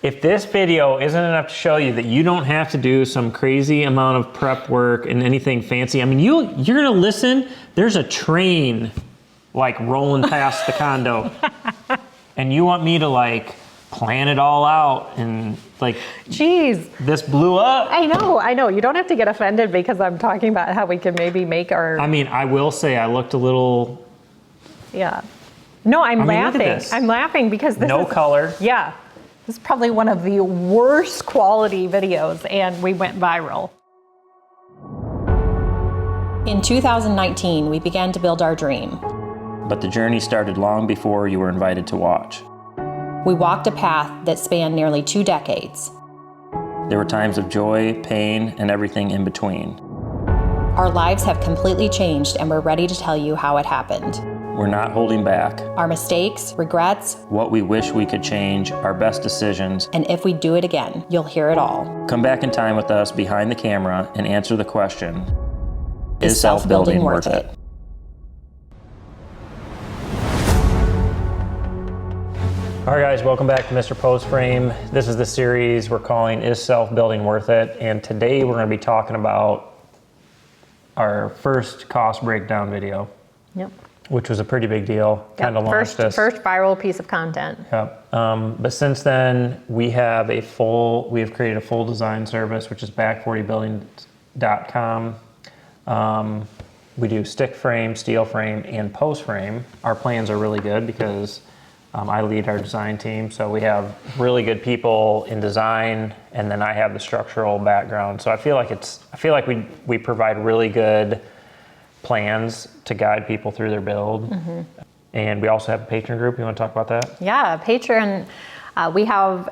If this video isn't enough to show you that you don't have to do some crazy amount of prep work and anything fancy, I mean, you're gonna listen, there's a train like rolling past the condo and you want me to like plan it all out and like, geez, this blew up. I know. You don't have to get offended because I'm talking about how we can maybe make our... I mean, I will say I looked a little... Yeah. No, I'm laughing. Look at this. I'm laughing because this no color. Yeah. This is probably one of the worst quality videos, and we went viral. In 2019, we began to build our dream. But the journey started long before you were invited to watch. We walked a path that spanned nearly 2 decades. There were times of joy, pain, and everything in between. Our lives have completely changed, and we're ready to tell you how it happened. We're not holding back. Our mistakes, regrets, what we wish we could change, our best decisions. And if we do it again, you'll hear it all. Come back in time with us behind the camera and answer the question, is self-building worth it? All right, guys, welcome back to Mr. Post Frame. This is the series we're calling Is Self-Building Worth It? And today we're going to be talking about our first cost breakdown video. Yep. Which was a pretty big deal. Kind of launched us. First viral piece of content. Yep. But since then, we've created a full design service, which is back40building.com. We do stick frame, steel frame, and post frame. Our plans are really good because I lead our design team, so we have really good people in design, and then I have the structural background. So I feel like we provide really good plans to guide people through their build. Mm-hmm. And we also have a Patreon group. You want to talk about that? Yeah, Patreon. We have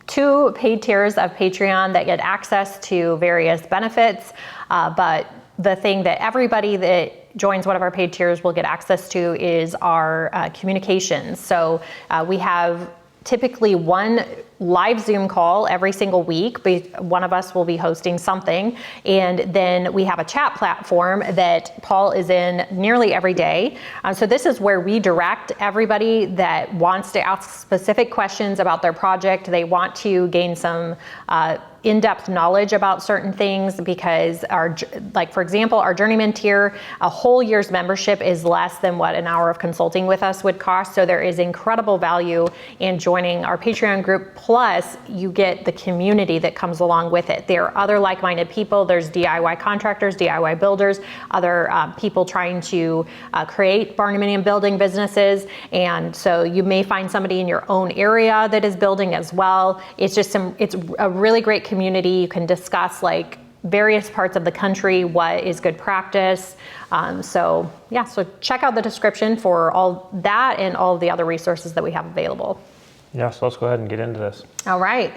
2 paid tiers of Patreon that get access to various benefits. But the thing that everybody that joins one of our paid tiers will get access to is our communications. So we have typically 1 live Zoom call every single week. One of us will be hosting something. And then we have a chat platform that Paul is in nearly every day. So this is where we direct everybody that wants to ask specific questions about their project. They want to gain some in-depth knowledge about certain things because for example, our journeyman tier, a whole year's membership is less than what an hour of consulting with us would cost. So there is incredible value in joining our Patreon group. Plus, you get the community that comes along with it. There are other like-minded people. There's DIY contractors, DIY builders, other people trying to create Barndominium building businesses. And so you may find somebody in your own area that is building as well. It's a really great community. You can discuss like various parts of the country, what is good practice. So check out the description for all that and all the other resources that we have available. Yeah, so let's go ahead and get into this. All right.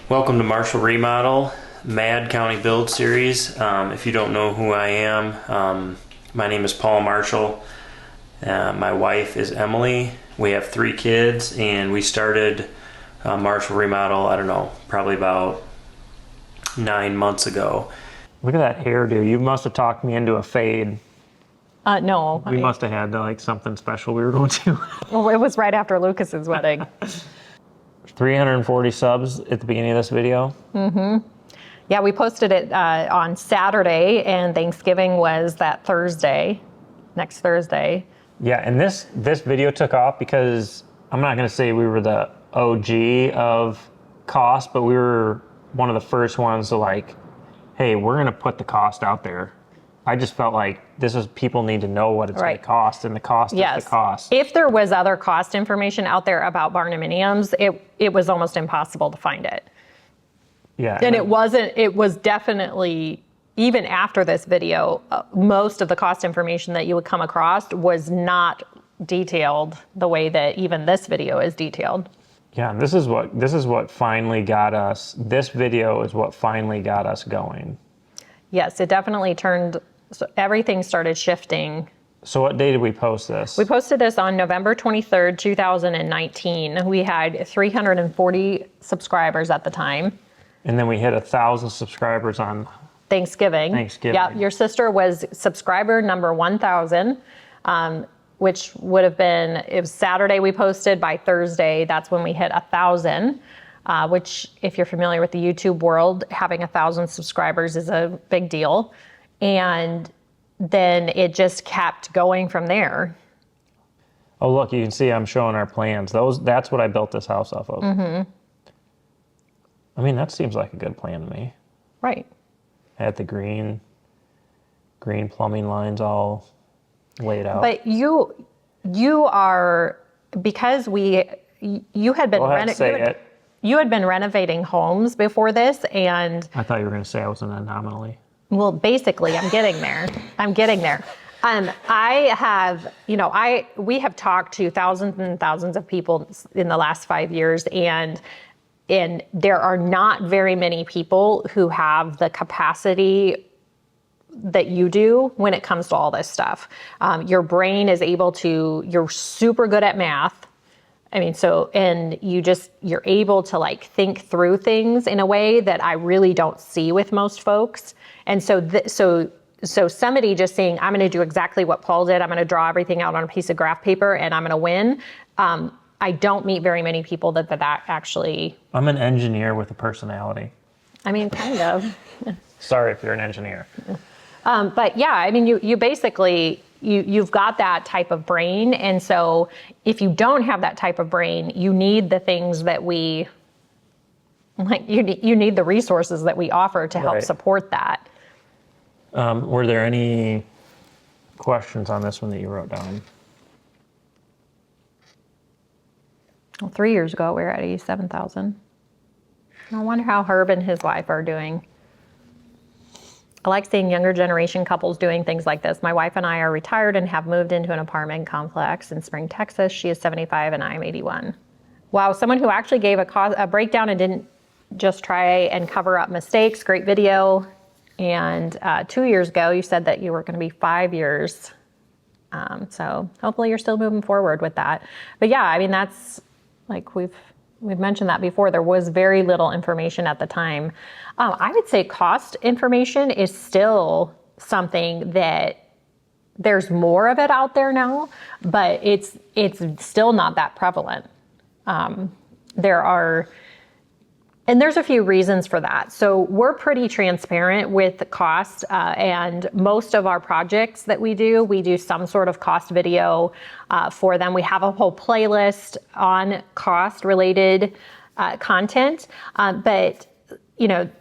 Welcome to Marshall Remodel, Mad County Build Series. If you don't know who I am, my name is Paul Marshall. My wife is Emily. We have 3 kids, and we started Marshall Remodel, I don't know, probably about 9 months ago. Look at that hairdo. You must have talked me into a fade. No. We must have had like something special we were going to. Well, it was right after Lucas's wedding. 340 subs at the beginning of this video. Mm-hmm. Yeah, we posted it on Saturday, and Thanksgiving was that Thursday, next Thursday. Yeah, and this video took off because I'm not going to say we were the OG of cost, but we were one of the first ones to like, hey, we're going to put the cost out there. I just felt like people need to know what it's going to cost, and the cost is the cost. If there was other cost information out there about Barndominiums, it was almost impossible to find it. Yeah. And it was definitely, even after this video, most of the cost information that you would come across was not detailed the way that even this video is detailed. Yeah, and this is what finally got us. This video is what finally got us going. Yes, it definitely so everything started shifting. So what day did we post this? We posted this on November 23rd, 2019. We had 340 subscribers at the time. And then we hit 1,000 subscribers on Thanksgiving. Yeah, your sister was subscriber number 1,000. which would have been, it was Saturday we posted. By Thursday, that's when we hit 1,000, which if you're familiar with the YouTube world, having 1,000 subscribers is a big deal. And then it just kept going from there. Oh, look, you can see I'm showing our plans. That's what I built this house off of. Mm-hmm. I mean, that seems like a good plan to me. Right. I had the green plumbing lines all laid out. But you are, because you had been you had been renovating homes before this, and I thought you were going to say I was an anomaly. well, basically, I'm getting there. I have, we have talked to thousands and thousands of people in the last 5 years, and there are not very many people who have the capacity that you do when it comes to all this stuff. Your brain is able to, you're super good at math. I mean, and you're able to like think through things in a way that I really don't see with most folks. And so somebody just saying, I'm going to do exactly what Paul did. I'm going to draw everything out on a piece of graph paper and I'm going to win. I don't meet very many people that actually. I'm an engineer with a personality. I mean, kind of. Sorry if you're an engineer. But yeah, I mean, you basically, you've got that type of brain. And so if you don't have that type of brain, you need the things that you need the resources that we offer to help support that. Were there any questions on this one that you wrote down? Well, 3 years ago, we were at 87,000. I wonder how Herb and his wife are doing. I like seeing younger generation couples doing things like this. My wife and I are retired and have moved into an apartment complex in Spring, Texas. She is 75 and I'm 81. Wow, someone who actually gave a breakdown and didn't just try and cover up mistakes. Great video. And 2 years ago, you said that you were going to be 5 years. So hopefully you're still moving forward with that. But yeah, I mean, that's like we've mentioned that before. There was very little information at the time. I would say cost information is still something that there's more of it out there now, but it's still not that prevalent. There's a few reasons for that. So we're pretty transparent with the cost, and most of our projects that we do some sort of cost video for them. We have a whole playlist on cost related content, but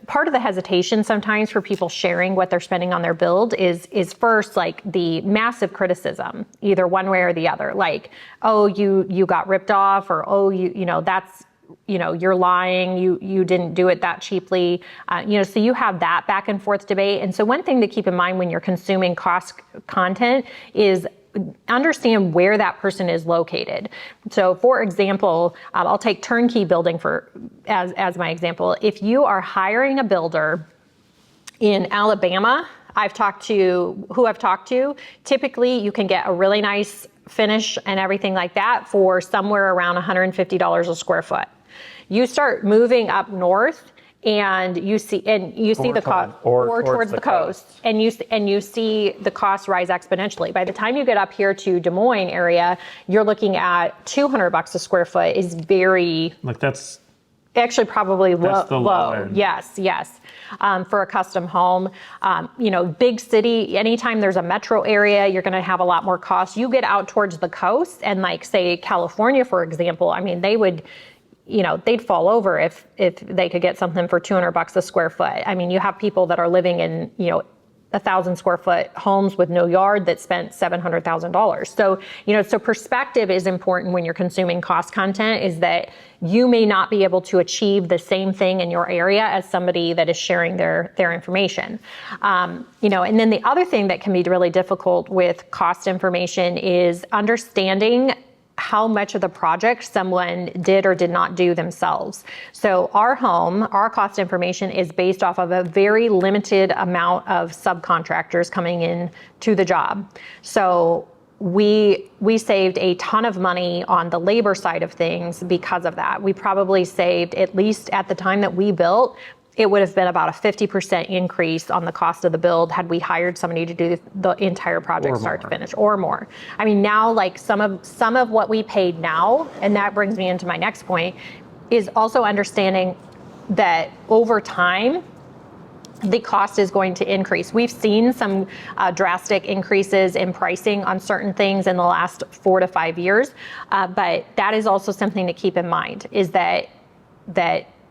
part of the hesitation sometimes for people sharing what they're spending on their build is first like the massive criticism, either one way or the other. Like, oh, you got ripped off, or oh, that's, you're lying, you didn't do it that cheaply. So you have that back and forth debate. And so one thing to keep in mind when you're consuming cost content is understand where that person is located. So for example, I'll take turnkey building as my example. If you are hiring a builder in Alabama, I've talked to, typically you can get a really nice finish and everything like that for somewhere around $150 a square foot. You start moving up north and you see the cost, or towards the coast, and you see the cost rise exponentially. By the time you get up here to Des Moines area, you're looking at $200 a square foot is very, like that's actually probably low. End. Yes. For a custom home, big city, anytime there's a metro area, you're going to have a lot more costs. You get out towards the coast and like say California, for example, I mean, they'd fall over if they could get something for $200 a square foot. I mean, you have people that are living in, 1,000 square foot homes with no yard that spent $700,000. So, so perspective is important when you're consuming cost content, is that you may not be able to achieve the same thing in your area as somebody that is sharing their information. And then the other thing that can be really difficult with cost information is understanding how much of the project someone did or did not do themselves. So our cost information is based off of a very limited amount of subcontractors coming in to the job. So we saved a ton of money on the labor side of things because of that. We probably saved, at least at the time that we built, it would have been about a 50% increase on the cost of the build had we hired somebody to do the entire project Or start to more. finish, or more. I mean, now like some of what we paid now, and that brings me into my next point, is also understanding that over time, the cost is going to increase. We've seen some drastic increases in pricing on certain things in the last 4 to 5 years, but that is also something to keep in mind, is that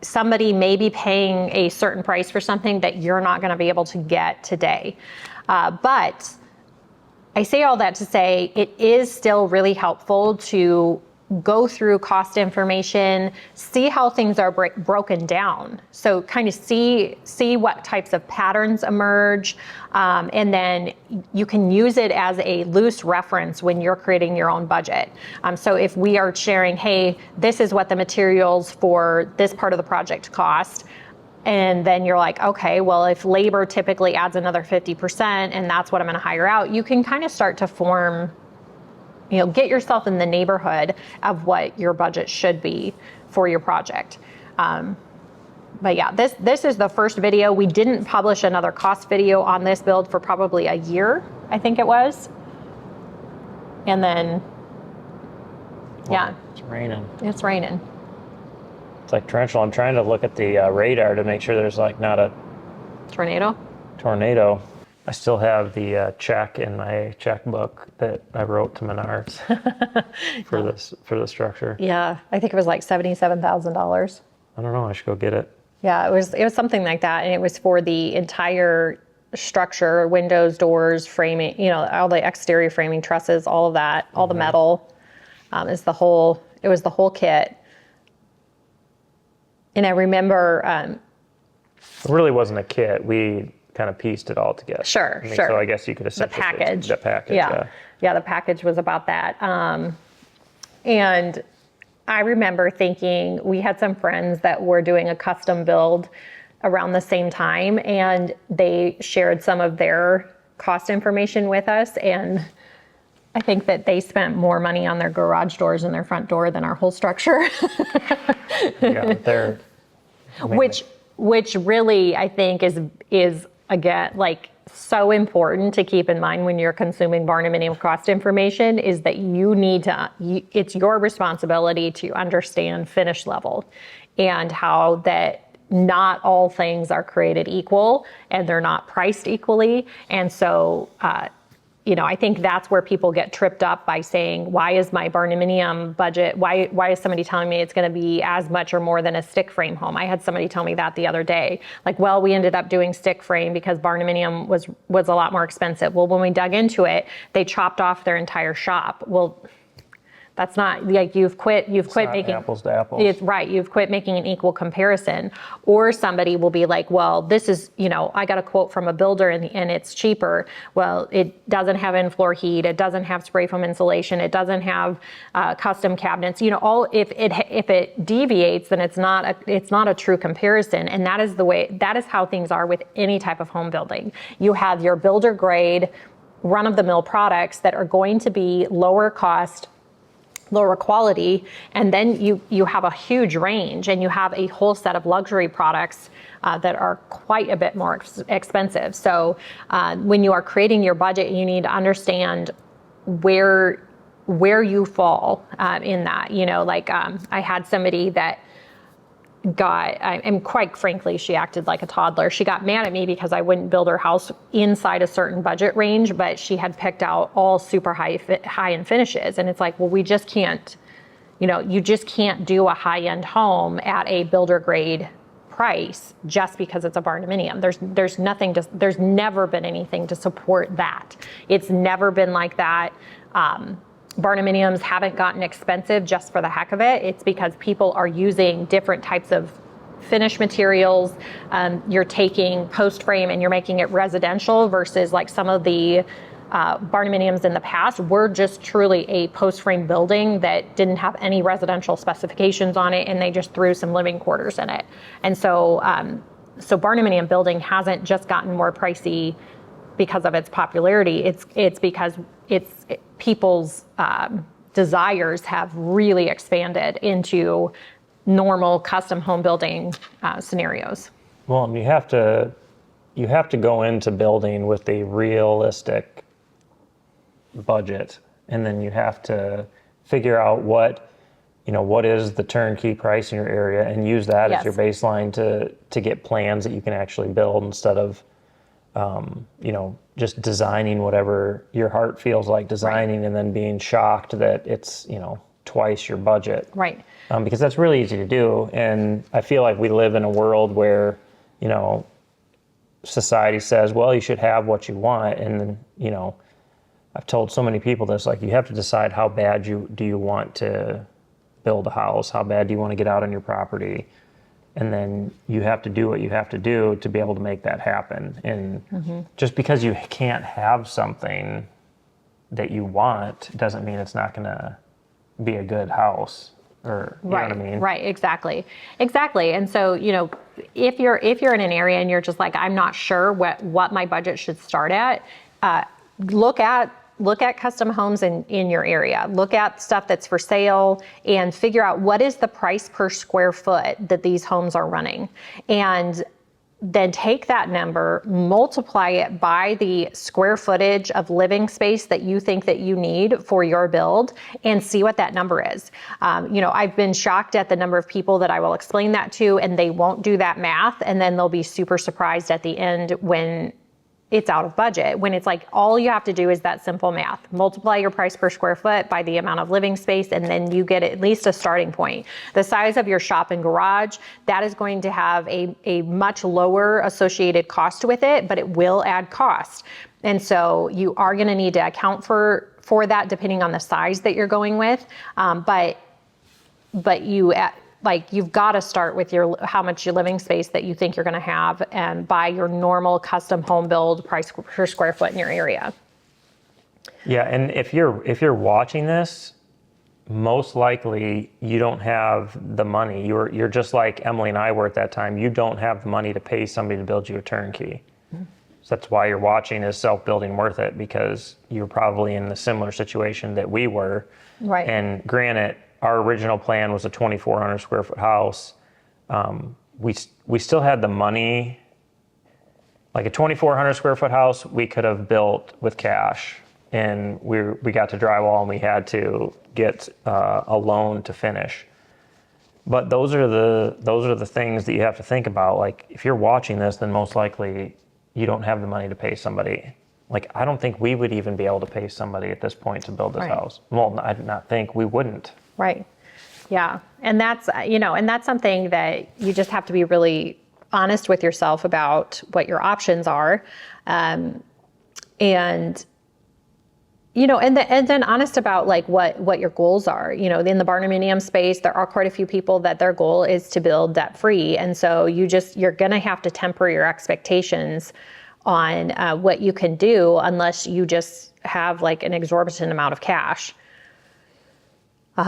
somebody may be paying a certain price for something that you're not going to be able to get today. But I say all that to say it is still really helpful to go through cost information, see how things are broken down. So kind of see what types of patterns emerge, and then you can use it as a loose reference when you're creating your own budget. So if we are sharing, hey, this is what the materials for this part of the project cost, and then you're like, okay, well, if labor typically adds another 50% and that's what I'm gonna hire out, you can kind of start to form, get yourself in the neighborhood of what your budget should be for your project. But yeah, this is the first video. We didn't publish another cost video on this build for probably a year, I think it was. And then, yeah. It's raining. It's raining. It's like torrential. I'm trying to look at the radar to make sure there's like not a Tornado? I still have the check in my checkbook that I wrote to Menards for the structure. Yeah, I think it was like $77,000. I don't know. I should go get it. Yeah, it was something like that, and it was for the entire structure, windows, doors, framing, all the exterior framing, trusses, all of that, all the metal. It was the whole kit. And I remember It really wasn't a kit. We kind of pieced it all together. Sure. So I guess you could the essentially package. The package. Yeah, the package was about that. And I remember thinking we had some friends that were doing a custom build around the same time, and they shared some of their cost information with us. And I think that they spent more money on their garage doors and their front door than our whole structure. Yeah, they're Which really I think is again like so important to keep in mind when you're consuming Barndominium cost information, is that it's your responsibility to understand finish level and how that not all things are created equal and they're not priced equally. And so, I think that's where people get tripped up by saying, why is my Barndominium budget, why is somebody telling me it's going to be as much or more than a stick frame home? I had somebody tell me that the other day. Like, well, we ended up doing stick frame because Barndominium was a lot more expensive. Well, when we dug into it, they chopped off their entire shop. Well, that's not like you've quit making apples to apples. It's right. You've quit making an equal comparison. Or somebody will be like, well, this is, I got a quote from a builder and it's cheaper. Well, it doesn't have in-floor heat. It doesn't have spray foam insulation. It doesn't have custom cabinets. If it deviates, then it's not a true comparison. And that is how things are with any type of home building. You have your builder grade, run-of-the-mill products that are going to be lower cost, lower quality, and then you have a huge range, and you have a whole set of luxury products that are quite a bit more expensive. So when you are creating your budget, you need to understand where you fall in that. I had somebody that and quite frankly, she acted like a toddler. She got mad at me because I wouldn't build her house inside a certain budget range, but she had picked out all super high-end finishes. And it's like, well, we just can't, you just can't do a high-end home at a builder grade price just because it's a Barndominium. There's never been anything to support that. It's never been like that. Barndominiums haven't gotten expensive just for the heck of it. It's because people are using different types of finish materials. You're taking post frame and you're making it residential versus like some of the Barndominiums in the past were just truly a post frame building that didn't have any residential specifications on it, and they just threw some living quarters in it. And so Barndominium building hasn't just gotten more pricey because of its popularity. It's because people's desires have really expanded into normal custom home building scenarios. Well, and you have to go into building with a realistic budget, and then you have to figure out what is the turnkey price in your area, and use that as your baseline to get plans that you can actually build, instead of just designing whatever your heart feels like designing, and then being shocked that it's twice your budget. Right. Because that's really easy to do, and I feel like we live in a world where society says, well, you should have what you want, and then I've told so many people this, like, you have to decide how bad do you want to build a house, how bad do you want to get out on your property, and then you have to do what you have to do to be able to make that happen. And just because you can't have something that you want doesn't mean it's not going to be a good house. Or, you know what I mean? Right, exactly. And so, if you're in an area and you're just like, I'm not sure what my budget should start at, look at custom homes in your area. Look at stuff that's for sale and figure out what is the price per square foot that these homes are running. And then take that number, multiply it by the square footage of living space that you think that you need for your build, and see what that number is. I've been shocked at the number of people that I will explain that to, and they won't do that math, and then they'll be super surprised at the end when it's out of budget, when it's like all you have to do is that simple math. Multiply your price per square foot by the amount of living space, and then you get at least a starting point. The size of your shop and garage, that is going to have a much lower associated cost with it, but it will add cost. And so you are going to need to account for that depending on the size that you're going with. But you've got to start with how much your living space that you think you're going to have, and buy your normal custom home build price per square foot in your area. Yeah, and if you're watching this, most likely you don't have the money. You're just like Emily and I were at that time. You don't have the money to pay somebody to build you a turnkey. Mm-hmm. So that's why you're watching Is Self-Building Worth It? Because you're probably in the similar situation that we were. Right. And granted, our original plan was a 2,400 square foot house. We still had the money. Like a 2,400 square foot house, we could have built with cash, and we got to drywall, and we had to get a loan to finish. But those are the things that you have to think about. Like, if you're watching this, then most likely you don't have the money to pay somebody. Like, I don't think we would even be able to pay somebody at this point to build this house. Well, I do not think we wouldn't. Right. Yeah. And that's something that you just have to be really honest with yourself about what your options are. And then honest about like what your goals are. In the Barndominium space, there are quite a few people that their goal is to build debt free. And so you're going to have to temper your expectations on what you can do, unless you just have like an exorbitant amount of cash.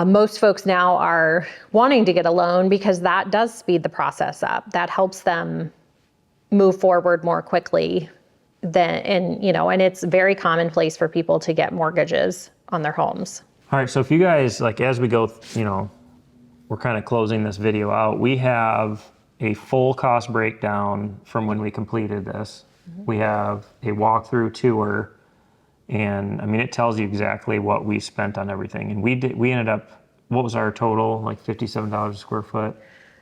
Most folks now are wanting to get a loan because that does speed the process up. That helps them move forward more quickly and it's very commonplace for people to get mortgages on their homes. All right, so if you guys, like, as we go, we're kind of closing this video out, we have a full cost breakdown from when we completed this. Mm-hmm. We have a walkthrough tour. And I mean, it tells you exactly what we spent on everything. And we ended up, what was our total? Like $57 a square foot?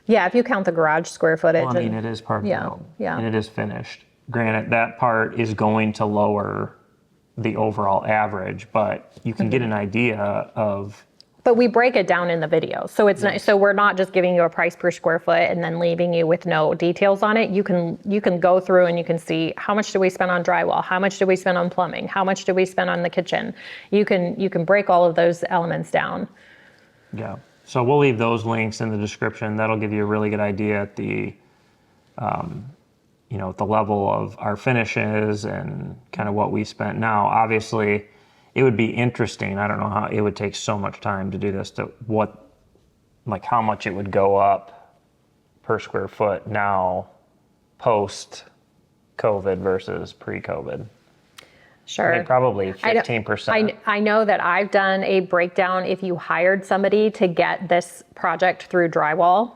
Yeah, if you count the garage square footage. Well, I mean, it is part of the build. Yeah. And it is finished. Granted, that part is going to lower the overall average, but you can get an idea of. But we break it down in the video. So it's not, so we're not just giving you a price per square foot and then leaving you with no details on it. You can go through and you can see how much do we spend on drywall, how much do we spend on plumbing, how much do we spend on the kitchen. You can break all of those elements down. Yeah. So we'll leave those links in the description. That'll give you a really good idea at the the level of our finishes and kind of what we spent. Now, obviously, it would be interesting. I don't know how it would take so much time to do this, how much it would go up per square foot now post COVID versus pre-COVID. Sure. I think probably 15%. I know that I've done a breakdown if you hired somebody to get this project through drywall,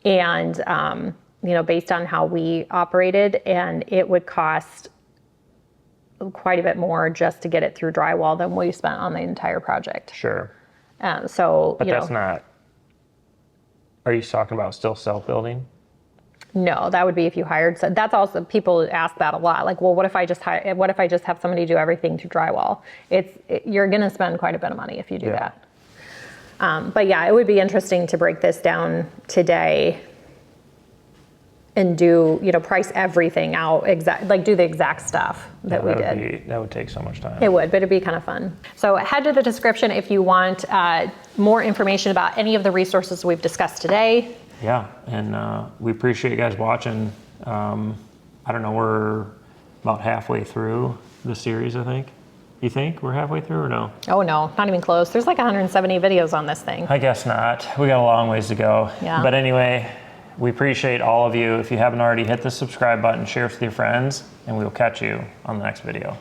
and based on how we operated, and it would cost quite a bit more just to get it through drywall than we spent on the entire project. Sure. So, But that's not, are you talking about still self-building? No, that would be if you hired. So that's also, people ask that a lot. Like, well, what if I just have somebody do everything to drywall? You're going to spend quite a bit of money if you do that. But yeah, it would be interesting to break this down today and do, price everything out, do the exact stuff that we did. That would take so much time. It would, but it'd be kind of fun. So head to the description if you want more information about any of the resources we've discussed today. Yeah, and we appreciate you guys watching. I don't know, we're about halfway through the series, I think. You think we're halfway through or no? Oh no, not even close. There's like 170 videos on this thing. I guess not. We got a long ways to go. Yeah. But anyway, we appreciate all of you. If you haven't already, hit the subscribe button, share with your friends, and we will catch you on the next video.